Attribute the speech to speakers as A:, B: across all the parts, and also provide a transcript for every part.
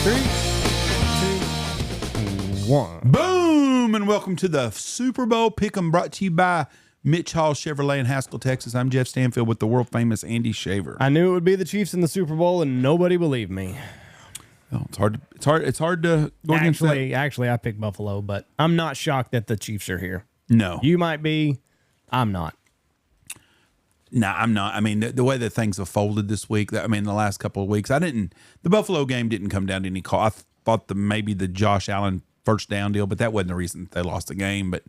A: 3, 2, 1.
B: Boom! And welcome to the Super Bowl Pick'em, brought to you by Mitch Hall Chevrolet in Haskell, Texas. I'm Jeff Stanfield with the world famous Andy Shaver.
A: I knew it would be the Chiefs in the Super Bowl, and nobody believed me.
B: Oh, it's hard to go against that.
A: Actually, I picked Buffalo, but I'm not shocked that the Chiefs are here.
B: No.
A: You might be. I'm not.
B: No, I'm not. I mean, the way that things have folded this week, the last couple of weeks, the Buffalo game didn't come down to any call. I thought maybe the Josh Allen first down deal, but that wasn't the reason that they lost the game. But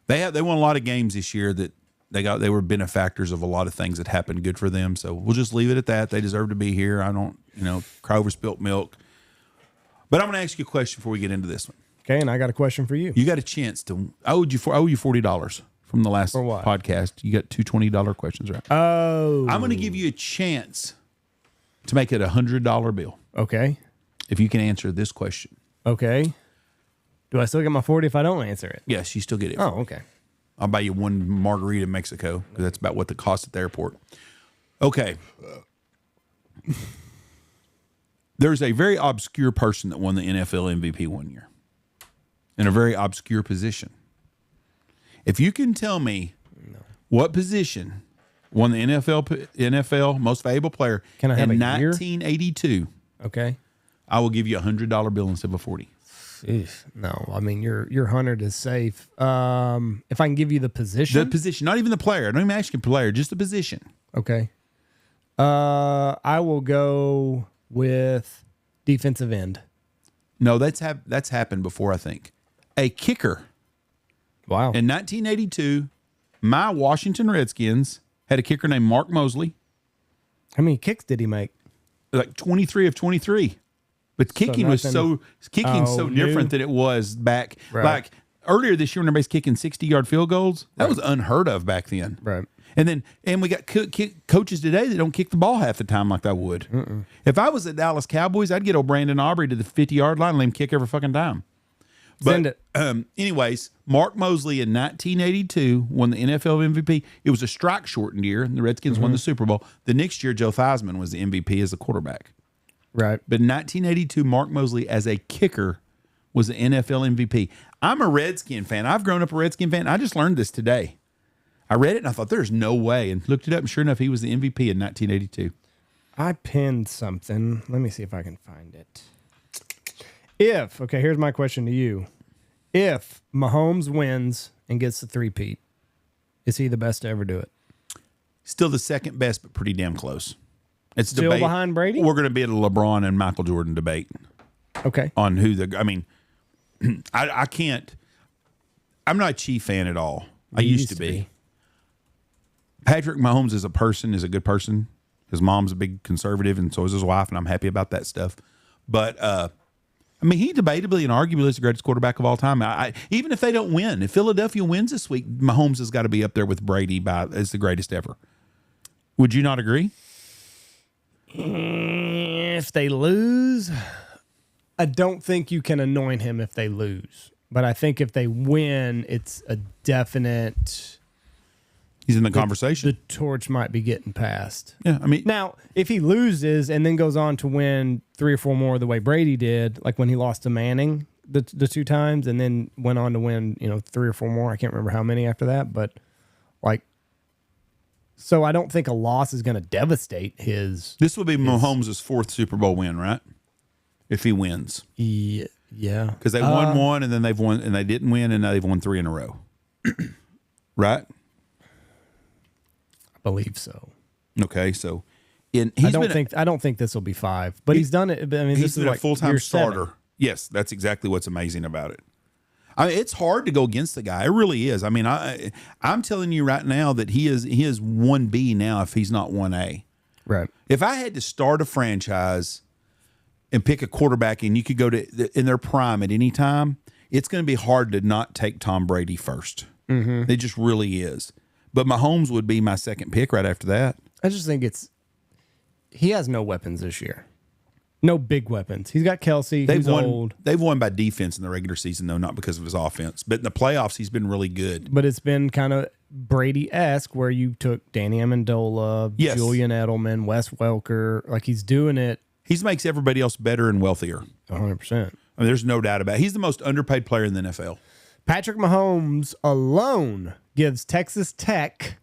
B: they won a lot of games this year that they were benefactors of a lot of things that happened good for them. So we'll just leave it at that. They deserve to be here. I don't, cry over spilt milk. But I'm going to ask you a question before we get into this one.
A: Okay, and I got a question for you.
B: You got a chance to. I owe you $40 from the last podcast. You got two $20 questions, right?
A: Oh.
B: I'm going to give you a chance to make it a $100 bill.
A: Okay.
B: If you can answer this question.
A: Okay. Do I still get my 40 if I don't answer it?
B: Yes, you still get it.
A: Oh, okay.
B: I'll buy you one margarita in Mexico because that's about what the cost at the airport. Okay. There's a very obscure person that won the NFL MVP one year in a very obscure position. If you can tell me what position won the NFL Most Valuable Player
A: in
B: 1982,
A: okay, I
B: will give you a $100 bill instead of a 40.
A: No, I mean your 100 is safe. If I can give you the position,
B: not even the player. I don't even ask you player, just the position.
A: Okay. I will go with defensive end.
B: No, that's happened before, I think. A kicker.
A: Wow.
B: In 1982, my Washington Redskins had a kicker named Mark Mosley.
A: How many kicks did he make?
B: Like 23 of 23. But kicking was so different than it was back.
A: Right.
B: Like earlier this year when everybody's kicking 60-yard field goals, that was unheard of back then.
A: Right.
B: And we got coaches today that don't kick the ball half the time like I would. Mm-mm. If I was at Dallas Cowboys, I'd get old Brandon Aubrey to the 50-yard line and let him kick every fucking time.
A: Send it.
B: Anyways, Mark Mosley in 1982 won the NFL MVP. It was a strike-shortened year, and the Redskins won the Super Bowl. The next year, Joe Theismann was the MVP as a quarterback.
A: Right.
B: But in 1982, Mark Mosley as a kicker was the NFL MVP. I'm a Redskin fan. I've grown up a Redskin fan. I just learned this today. I read it, and I thought, there's no way, and looked it up, and sure enough, he was the MVP in 1982.
A: I pinned something. Let me see if I can find it. Here's my question to you. If Mahomes wins and gets the three-peat, is he the best to ever do it?
B: Still the second best, but pretty damn close. It's
A: still
B: debate.
A: Behind Brady?
B: We're going to be at a LeBron and Michael Jordan debate.
A: Okay.
B: On who I can't. I'm not a Chief fan at all. I used to be. Patrick Mahomes as a person is a good person. His mom's a big conservative, and so is his wife, and I'm happy about that stuff. But he debatably and arguably is the greatest quarterback of all time. Even if they don't win, if Philadelphia wins this week, Mahomes has got to be up there with Brady as the greatest ever. Would you not agree?
A: If they lose, I don't think you can anoint him if they lose. But I think if they win, it's a definite...
B: He's in the conversation.
A: The torch might be getting passed.
B: Yeah,
A: now, if he loses and then goes on to win 3 or 4 more the way Brady did, like when he lost to Manning the 2 times and then went on to win, 3 or 4 more. I can't remember how many after that, but so I don't think a loss is going to devastate his.
B: This will be Mahomes' 4th Super Bowl win, right? If he wins.
A: Yeah.
B: Because they won 1 and then they've won and they didn't win and now they've won 3 in a row. Right?
A: Believe so.
B: Okay, so
A: I don't think this will be 5, but he's done it.
B: He's been a full-time starter. Yes, that's exactly what's amazing about it. It's hard to go against the guy. It really is. I'm telling you right now that he is 1B now if he's not 1A.
A: Right.
B: If I had to start a franchise and pick a quarterback and you could go in their prime at any time, it's going to be hard to not take Tom Brady first. Mm-hmm. It just really is. But Mahomes would be my second pick right after that.
A: I just think he has no weapons this year. No big weapons. He's got Kelsey. Old.
B: They've won by defense in the regular season, though, not because of his offense. But in the playoffs, he's been really good.
A: But it's been kind of Brady-esque where you took Danny Amendola, Julian Edelman, Wes Welker. Like he's doing it.
B: He makes everybody else better and wealthier.
A: 100%.
B: I mean, there's no doubt about it. He's the most underpaid player in the NFL.
A: Patrick Mahomes alone gives Texas Tech,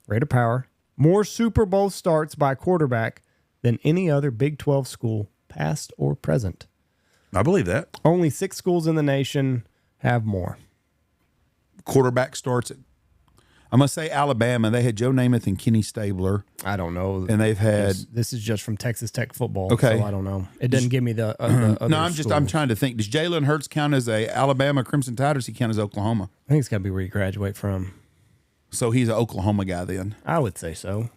A: rate of power, more Super Bowl starts by quarterback than any other Big 12 school, past or present.
B: I believe that.
A: Only 6 schools in the nation have more.
B: Quarterback starts at, I'm going to say Alabama. They had Joe Namath and Kenny Stabler.
A: I don't know.
B: And they've had...
A: This is just from Texas Tech football,
B: okay.
A: So I don't know. It doesn't give me the other
B: No, I'm
A: schools.
B: trying to think. Does Jalen Hurts count as a Alabama Crimson Tide, or does he count as Oklahoma?
A: I think it's got to be where you graduate from.
B: So he's an Oklahoma guy then.
A: I would say so.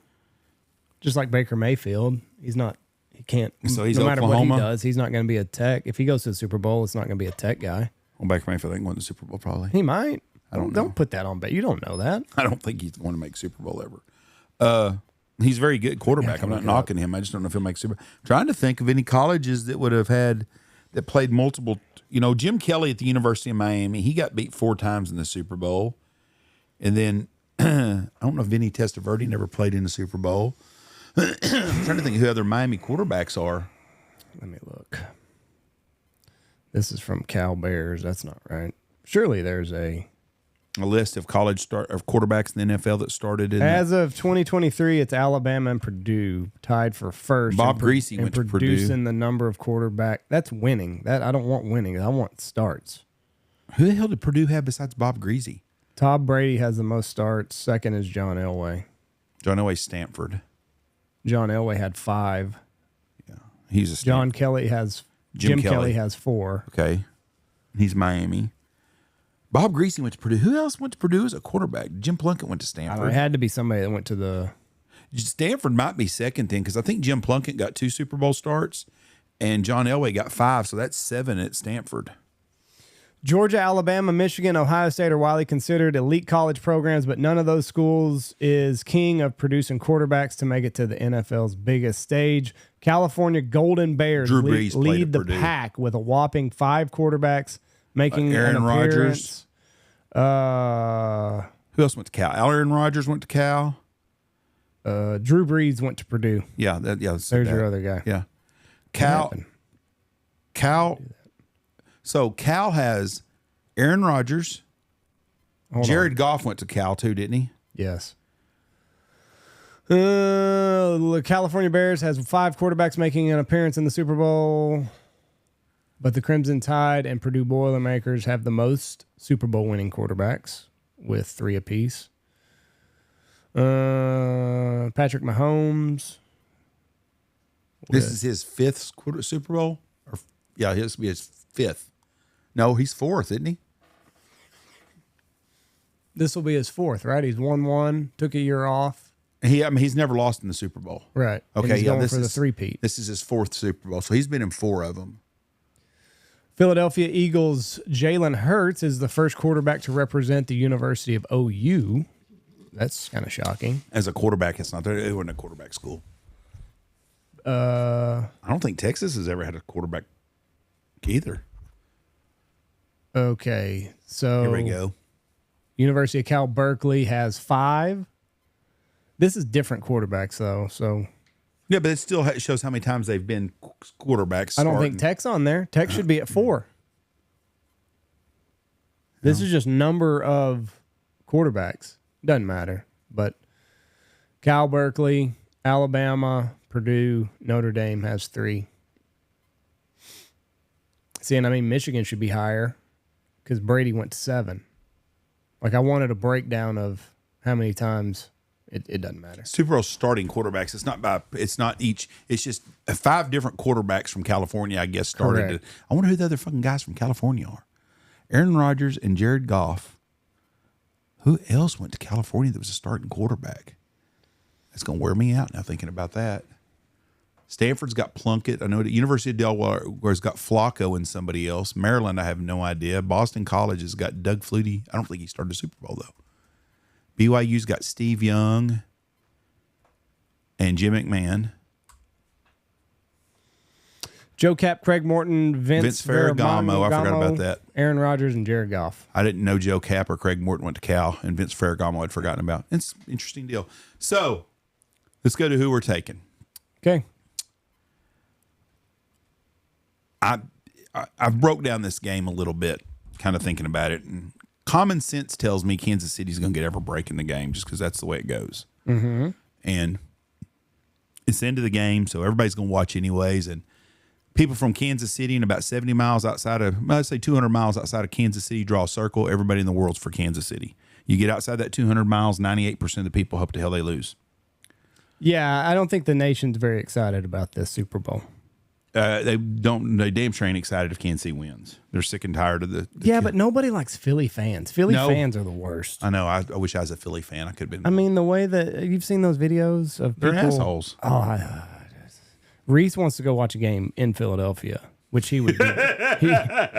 A: Just like Baker Mayfield. He can't...
B: So he's
A: no matter
B: Oklahoma?
A: what he does, he's not going to be a Tech. If he goes to the Super Bowl, it's not going to be a Tech guy.
B: Well, Baker Mayfield ain't going to the Super Bowl probably.
A: He might.
B: I don't know.
A: Don't put that on bet. You don't know that.
B: I don't think he's going to make Super Bowl ever. He's very good quarterback. I'm not knocking him. I just don't know if he'll make Super Bowl. Trying to think of any colleges that would have had that played multiple. You know, Jim Kelly at the University of Miami, he got beat 4 times in the Super Bowl, and then I don't know if Vinny Testaverde never played in the Super Bowl. I'm trying to think who other Miami quarterbacks are.
A: Let me look. This is from Cal Bears. That's not right. Surely there's a
B: list of of quarterbacks in the NFL that started in
A: as of 2023. It's Alabama and Purdue tied for first.
B: Bob Greasy went to Purdue.
A: Producing the number of quarterback. That's winning. That I don't want winning. I want starts.
B: Who the hell did Purdue have besides Bob Greasy?
A: Tom Brady has the most starts. Second is John Elway.
B: John Elway, Stanford.
A: John Elway had 5.
B: Yeah, he's a
A: John Kelly has. Jim Kelly has 4.
B: Okay, he's Miami. Bob Greasy went to Purdue. Who else went to Purdue as a quarterback? Jim Plunkett went to Stanford.
A: It had to be somebody that went to the...
B: Stanford might be second then, because I think Jim Plunkett got 2 Super Bowl starts, and John Elway got 5, so that's 7 at Stanford.
A: Georgia, Alabama, Michigan, Ohio State are widely considered elite college programs, but none of those schools is king of producing quarterbacks to make it to the NFL's biggest stage. California Golden Bears
B: Drew Brees
A: lead the
B: Purdue.
A: pack with a whopping 5 quarterbacks making
B: Aaron
A: an
B: Rodgers.
A: appearance.
B: Who else went to Cal? Aaron Rodgers went to Cal.
A: Drew Brees went to Purdue.
B: Yeah,
A: There's your other guy.
B: Yeah, Cal. So Cal has Aaron Rodgers. Jared Goff went to Cal too, didn't he?
A: Yes. The California Bears has 5 quarterbacks making an appearance in the Super Bowl, but the Crimson Tide and Purdue Boilermakers have the most Super Bowl winning quarterbacks with 3 apiece. Patrick Mahomes.
B: This is his 5th Super Bowl? His be his 5th. No, he's 4th, isn't he?
A: This will be his 4th, right? He's 1-1, took a year off.
B: He's never lost in the Super Bowl.
A: Right.
B: Okay,
A: and he's going for the 3-peat.
B: This is his 4th Super Bowl, so he's been in 4 of them.
A: Philadelphia Eagles' Jalen Hurts is the first quarterback to represent the University of OU. That's kind of shocking.
B: As a quarterback, it wasn't a quarterback school. I don't think Texas has ever had a quarterback either.
A: Okay, so
B: Here we go.
A: University of Cal Berkeley has 5. This is different quarterbacks, though. So
B: Yeah, but it still shows how many times they've been quarterbacks.
A: I don't think Tech's on there. Tech should be at 4. This is just number of quarterbacks. Doesn't matter. But Cal Berkeley, Alabama, Purdue, Notre Dame has 3. See, and I mean, Michigan should be higher because Brady went to 7. Like, I wanted a breakdown of how many times. It doesn't matter.
B: Super Bowl starting quarterbacks. It's not each. It's just 5 different quarterbacks from California, I guess, started.
A: Correct.
B: I wonder who the other fucking guys from California are. Aaron Rodgers and Jared Goff. Who else went to California that was a starting quarterback? That's going to wear me out now thinking about that. Stanford's got Plunkett. I know the University of Delaware's got Flacco and somebody else. Maryland, I have no idea. Boston College has got Doug Flutie. I don't think he started a Super Bowl, though. BYU's got Steve Young and Jim McMahon.
A: Joe Cap, Craig Morton, Vince
B: Ferragamo. I forgot about that.
A: Aaron Rodgers and Jared Goff.
B: I didn't know Joe Cap or Craig Morton went to Cal, and Vince Ferragamo I'd forgotten about. It's an interesting deal. So let's go to who we're taking.
A: Okay.
B: I've broke down this game a little bit, kind of thinking about it, and common sense tells me Kansas City's going to get every break in the game just because that's the way it goes. Mm-hmm. And it's the end of the game, so everybody's going to watch anyways. And people from Kansas City and about 70 miles outside of, let's say 200 miles outside of Kansas City, draw a circle. Everybody in the world's for Kansas City. You get outside that 200 miles, 98% of the people hope to hell they lose.
A: Yeah, I don't think the nation's very excited about this Super Bowl.
B: They damn sure ain't excited if Kansas City wins. They're sick and tired of the
A: but nobody likes Philly fans. Philly fans are the worst.
B: I know. I wish I was a Philly fan. I could have been.
A: I mean, the way that you've seen those videos of people.
B: They're assholes.
A: Oh, Reese wants to go watch a game in Philadelphia, which he would be,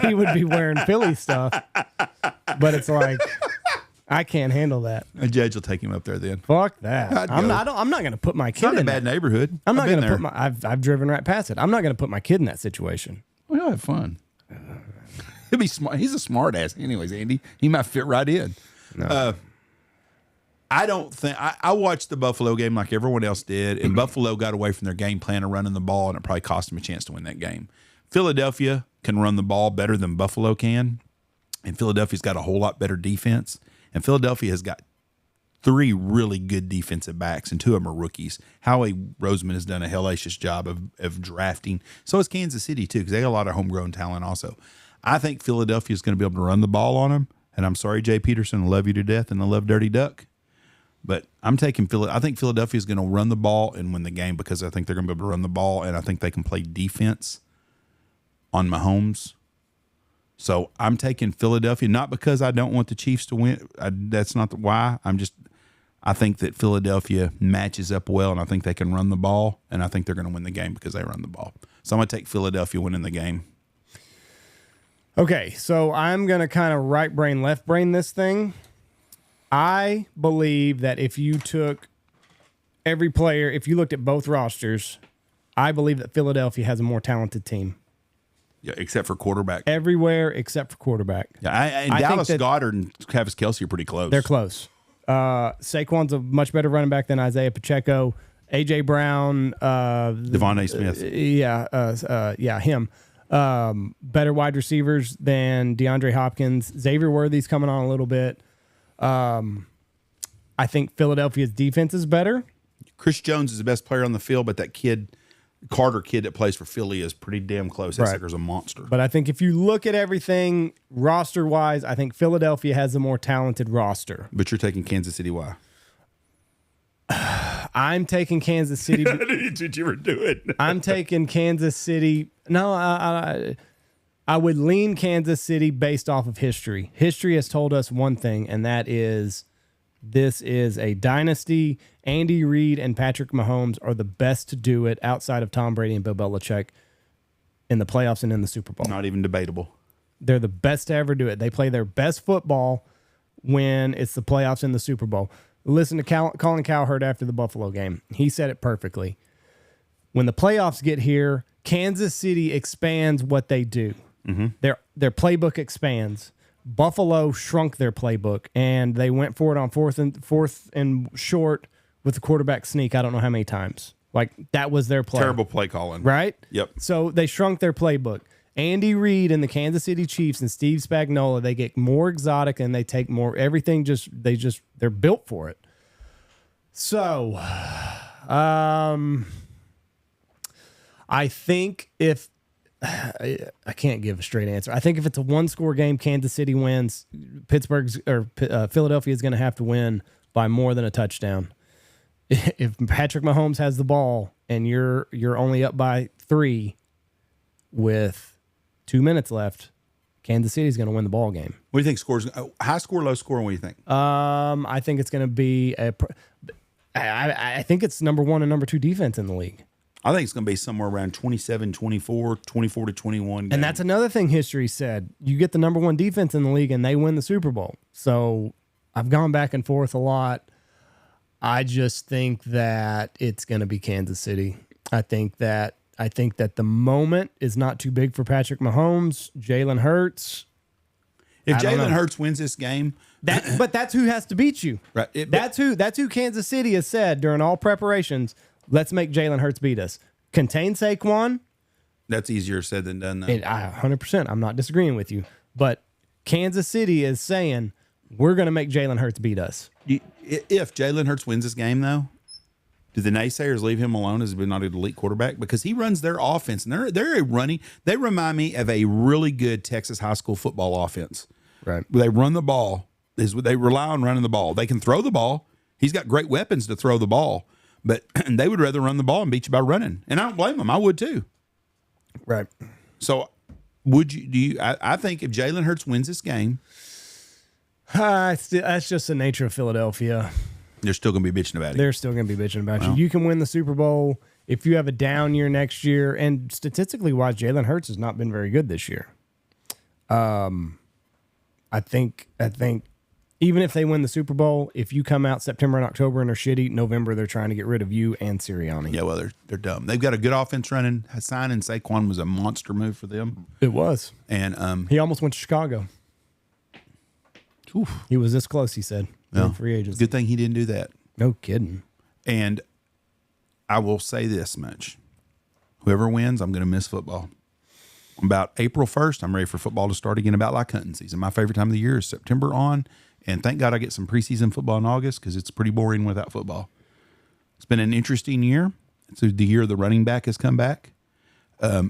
A: he would be wearing Philly stuff. But it's like, I can't handle that.
B: A judge will take him up there then.
A: Fuck that. I'm not going to put my kid
B: It's not
A: in
B: a bad neighborhood.
A: I'm not going to put my. I've driven right past it. I'm not going to put my kid in that situation.
B: We'll have fun. He'll be smart. He's a smart ass, anyways. Andy, he might fit right in. No. I don't think I watched the Buffalo game like everyone else did, and Buffalo got away from their game plan of running the ball, and it probably cost them a chance to win that game. Philadelphia can run the ball better than Buffalo can, and Philadelphia's got a whole lot better defense. And Philadelphia has got 3 really good defensive backs, and 2 of them are rookies. Howie Roseman has done a hellacious job of drafting. So has Kansas City, too, because they got a lot of homegrown talent also. I think Philadelphia is going to be able to run the ball on them. And I'm sorry, Jay Peterson, I love you to death, and I love Dirty Duck. But I'm taking I think Philadelphia is going to run the ball and win the game because I think they're going to be able to run the ball, and I think they can play defense on Mahomes. So I'm taking Philadelphia, not because I don't want the Chiefs to win. That's not why. I think that Philadelphia matches up well, and I think they can run the ball, and I think they're going to win the game because they run the ball. So I'm going to take Philadelphia winning the game.
A: Okay, so I'm going to kind of right brain, left brain this thing. I believe that if you took every player, if you looked at both rosters, I believe that Philadelphia has a more talented team.
B: Yeah, except for quarterback.
A: Everywhere except for quarterback.
B: Yeah, Dallas Goedert and Travis Kelce are pretty close.
A: They're close. Saquon's a much better running back than Isaiah Pacheco. A.J. Brown.
B: Devon A. Smith.
A: Him. Better wide receivers than DeAndre Hopkins. Xavier Worthy's coming on a little bit. I think Philadelphia's defense is better.
B: Chris Jones is the best player on the field, but that kid, Carter kid that plays for Philly, is pretty damn close. That sucker's a monster.
A: But I think if you look at everything roster-wise, I think Philadelphia has a more talented roster.
B: But you're taking Kansas City. Why?
A: I'm taking Kansas City.
B: That's what you were doing.
A: I'm taking Kansas City. No, I would lean Kansas City based off of history. History has told us one thing, and that is this is a dynasty. Andy Reid and Patrick Mahomes are the best to do it outside of Tom Brady and Bill Belichick in the playoffs and in the Super Bowl.
B: Not even debatable.
A: They're the best to ever do it. They play their best football when it's the playoffs and the Super Bowl. Listen to Colin Cowherd after the Buffalo game. He said it perfectly. When the playoffs get here, Kansas City expands what they do. Mm-hmm. Their playbook expands. Buffalo shrunk their playbook, and they went for it on fourth and short with the quarterback sneak. I don't know how many times. Like, that was their play.
B: Terrible play calling.
A: Right?
B: Yep.
A: So they shrunk their playbook. Andy Reid and the Kansas City Chiefs and Steve Spagnuolo, they get more exotic and they take more everything. They're built for it. So, I think if I can't give a straight answer. I think if it's a one-score game, Kansas City wins. Philadelphia is going to have to win by more than a touchdown. If Patrick Mahomes has the ball and you're only up by 3 with 2 minutes left, Kansas City is going to win the ball game.
B: What do you think scores? High score, low score? What do you think?
A: I think it's going to be I think it's number 1 and number 2 defense in the league.
B: I think it's going to be somewhere around 27-24, 24-21. Game.
A: And that's another thing history said. You get the number 1 defense in the league and they win the Super Bowl. So I've gone back and forth a lot. I just think that it's going to be Kansas City. I think that the moment is not too big for Patrick Mahomes, Jalen Hurts.
B: If Jalen Hurts wins this game,
A: but that's who has to beat you.
B: Right.
A: That's who Kansas City has said during all preparations. Let's make Jalen Hurts beat us. Contain Saquon,
B: That's easier said than done, though.
A: 100%. I'm not disagreeing with you. But Kansas City is saying, we're going to make Jalen Hurts beat us.
B: If Jalen Hurts wins this game, though, do the naysayers leave him alone as being not an elite quarterback? Because he runs their offense, and they're a running. They remind me of a really good Texas high school football offense.
A: Right.
B: They run the ball. They rely on running the ball. They can throw the ball. He's got great weapons to throw the ball, but they would rather run the ball and beat you by running. And I don't blame them. I would too.
A: Right.
B: So would you? Do you? I think if Jalen Hurts wins this game,
A: that's just the nature of Philadelphia.
B: they're still going to be bitching about it.
A: They're still going to be bitching about you. You can win the Super Bowl if you have a down year next year. And statistically wise, Jalen Hurts has not been very good this year. I think even if they win the Super Bowl, if you come out September and October and are shitty, November they're trying to get rid of you and Sirianni.
B: Yeah, well, they're dumb. They've got a good offense running. Signing Saquon was a monster move for them.
A: It was.
B: And
A: he almost went to Chicago.
B: Oof.
A: He was this close, he said.
B: No.
A: Free agency.
B: Good thing he didn't do that.
A: No kidding.
B: And I will say this much. Whoever wins, I'm going to miss football. About April 1st, I'm ready for football to start again, about like hunting season. My favorite time of the year is September on. And thank God I get some preseason football in August because it's pretty boring without football. It's been an interesting year. It's the year the running back has come back.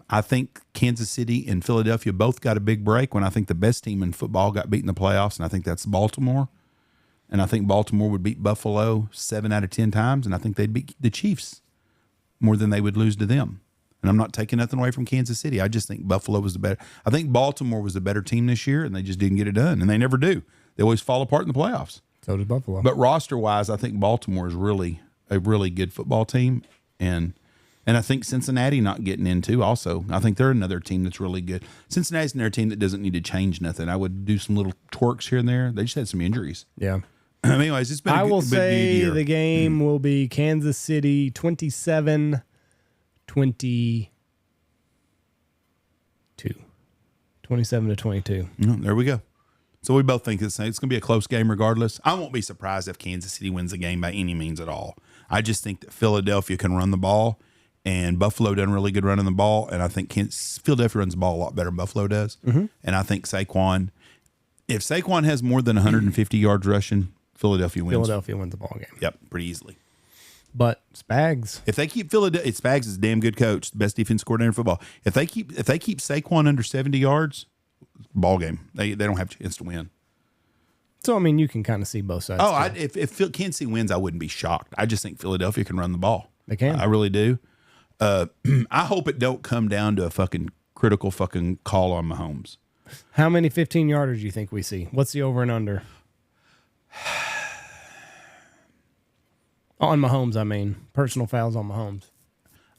B: I think Kansas City and Philadelphia both got a big break when I think the best team in football got beat in the playoffs, and I think that's Baltimore. And I think Baltimore would beat Buffalo 7 out of 10 times, and I think they'd beat the Chiefs more than they would lose to them. And I'm not taking nothing away from Kansas City. I just think Buffalo was the better. I think Baltimore was the better team this year, and they just didn't get it done, and they never do. They always fall apart in the playoffs.
A: So did Buffalo.
B: But roster-wise, I think Baltimore is really a really good football team, and I think Cincinnati not getting into also. I think they're another team that's really good. Cincinnati's another team that doesn't need to change nothing. I would do some little twerks here and there. They just had some injuries.
A: Yeah.
B: Anyways, it's been
A: I will
B: good
A: say
B: year.
A: the game will be Kansas City 27-22. 27-22.
B: There we go. So we both think it's going to be a close game regardless. I won't be surprised if Kansas City wins the game by any means at all. I just think that Philadelphia can run the ball, and Buffalo done really good running the ball, and I think Philadelphia runs the ball a lot better than Buffalo does. Mm-hmm. And I think Saquon, if Saquon has more than 150 yards rushing, Philadelphia wins.
A: Philadelphia wins the ball game.
B: Yep, pretty easily.
A: But Spags,
B: if they keep Philadelphia, Spags is a damn good coach, the best defense coordinator in football. If they keep Saquon under 70 yards, ball game. They don't have a chance to win.
A: So I mean, you can kind of see both sides.
B: Oh, if Kansas City wins, I wouldn't be shocked. I just think Philadelphia can run the ball.
A: They can.
B: I really do. I hope it don't come down to a fucking critical fucking call on Mahomes.
A: How many 15-yarders do you think we see? What's the over and under? On Mahomes, I mean. Personal fouls on Mahomes.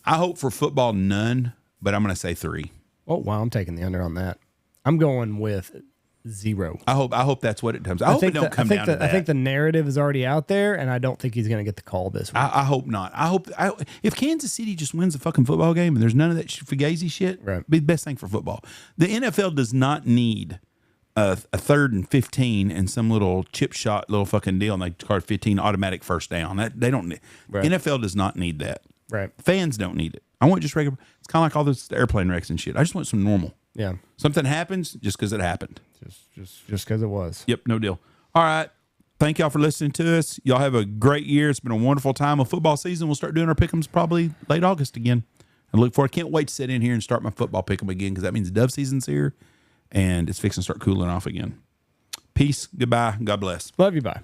B: I hope for football, none, but I'm going to say 3.
A: Oh, wow, I'm taking the under on that. I'm going with 0.
B: I hope that's what it comes. I hope it don't come down to that.
A: I think the narrative is already out there, and I don't think he's going to get the call this week.
B: I hope not. If Kansas City just wins the fucking football game and there's none of that fugazi shit,
A: right,
B: be the best thing for football. The NFL does not need a 3rd and 15 and some little chip shot little fucking deal, and they card 15 automatic first down. They don't need.
A: Right.
B: NFL does not need that.
A: Right.
B: Fans don't need it. I want just regular. It's kind of like all this airplane wrecks and shit. I just want some normal.
A: Yeah.
B: Something happens just because it happened.
A: Just because it was.
B: Yep, no deal. All right. Thank y'all for listening to us. Y'all have a great year. It's been a wonderful time of football season. We'll start doing our pick'ems probably late August again. I look forward. I can't wait to sit in here and start my football pick'em again because that means dove season's here and it's fixing to start cooling off again. Peace. Goodbye. God bless.
A: Love you. Bye.